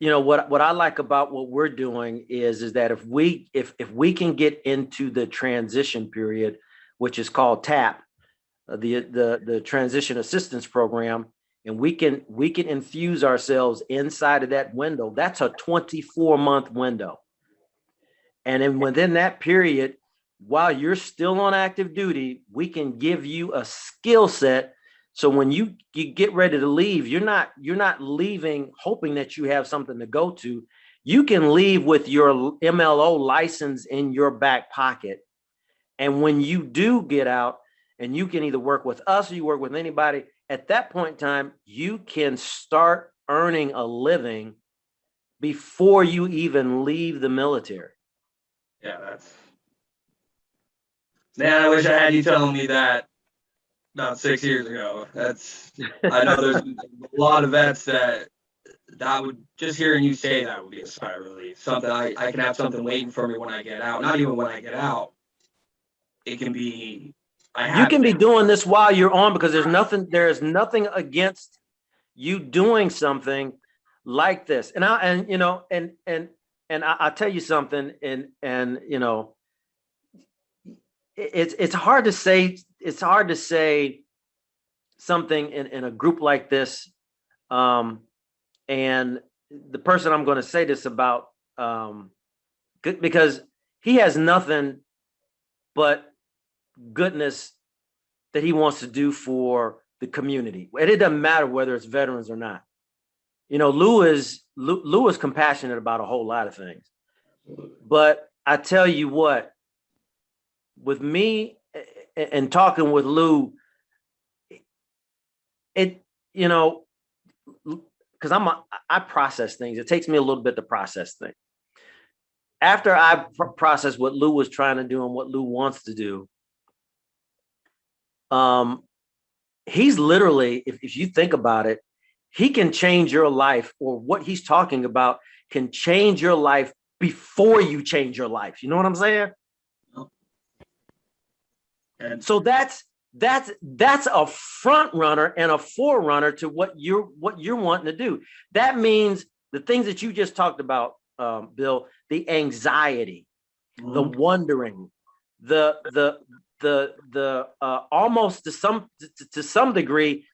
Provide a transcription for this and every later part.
what I like about what we're doing is that if we can get into the transition period, which is called TAP, the transition assistance program, and we can infuse ourselves inside of that window. That's a 24-month window. And then within that period, while you're still on active duty, we can give you a skill set. So when you get ready to leave, you're not leaving hoping that you have something to go to. You can leave with your MLO license in your back pocket. And when you do get out, and you can either work with us or you work with anybody, at that point in time, you can start earning a living before you even leave the military. Yeah, man, I wish I had you telling me that about 6 years ago. I know there's a lot of vets that would, just hearing you say that would be a sigh of relief. Something I can have something waiting for me when I get out. Not even when I get out. It can be. You can be doing this while you're on, because there is nothing against you doing something like this. And I'll tell you something, and it's hard to say something in a group like this. And the person I'm going to say this about, because he has nothing but goodness that he wants to do for the community. And it doesn't matter whether it's veterans or not. Lou is compassionate about a whole lot of things. But I tell you what, with me and talking with Lou, because I process things. It takes me a little bit to process things. After I process what Lou was trying to do and what Lou wants to do, he's literally, if you think about it, he can change your life, or what he's talking about can change your life before you change your life. You know what I'm saying? And so that's a front runner and a forerunner to what you're wanting to do. That means the things that you just talked about, Bill, the anxiety, the wondering, the almost to some degree,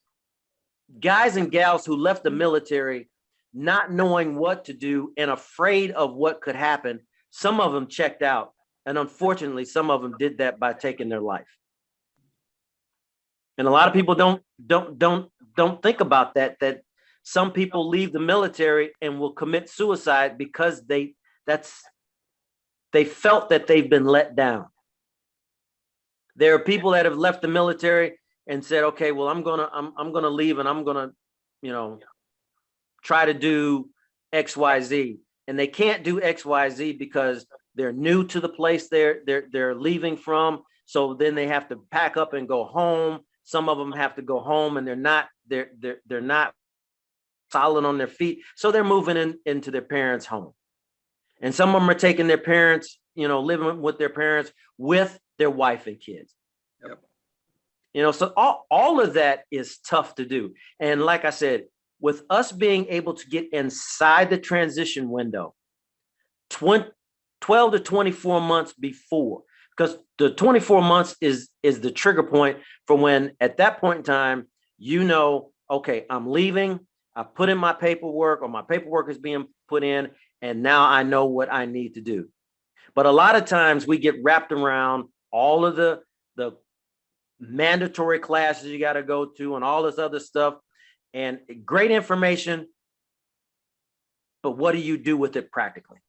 guys and gals who left the military not knowing what to do and afraid of what could happen. Some of them checked out, and unfortunately, some of them did that by taking their life. And a lot of people don't think about that. That some people leave the military and will commit suicide because they felt that they've been let down. There are people that have left the military and said, okay, well, I'm gonna leave, and I'm gonna, try to do XYZ. And they can't do XYZ because they're new to the place they're leaving from. So then they have to pack up and go home. Some of them have to go home, and they're not solid on their feet. So they're moving into their parents' home. And some of them are taking their parents, living with their parents with their wife and kids. Yep. So all of that is tough to do. And like I said, with us being able to get inside the transition window, 12 to 24 months before, because the 24 months is the trigger point for when, at that point in time, okay, I'm leaving, I put in my paperwork, or my paperwork is being put in, and now I know what I need to do. But a lot of times we get wrapped around all of the mandatory classes you got to go to and all this other stuff, and great information, but what do you do with it practically?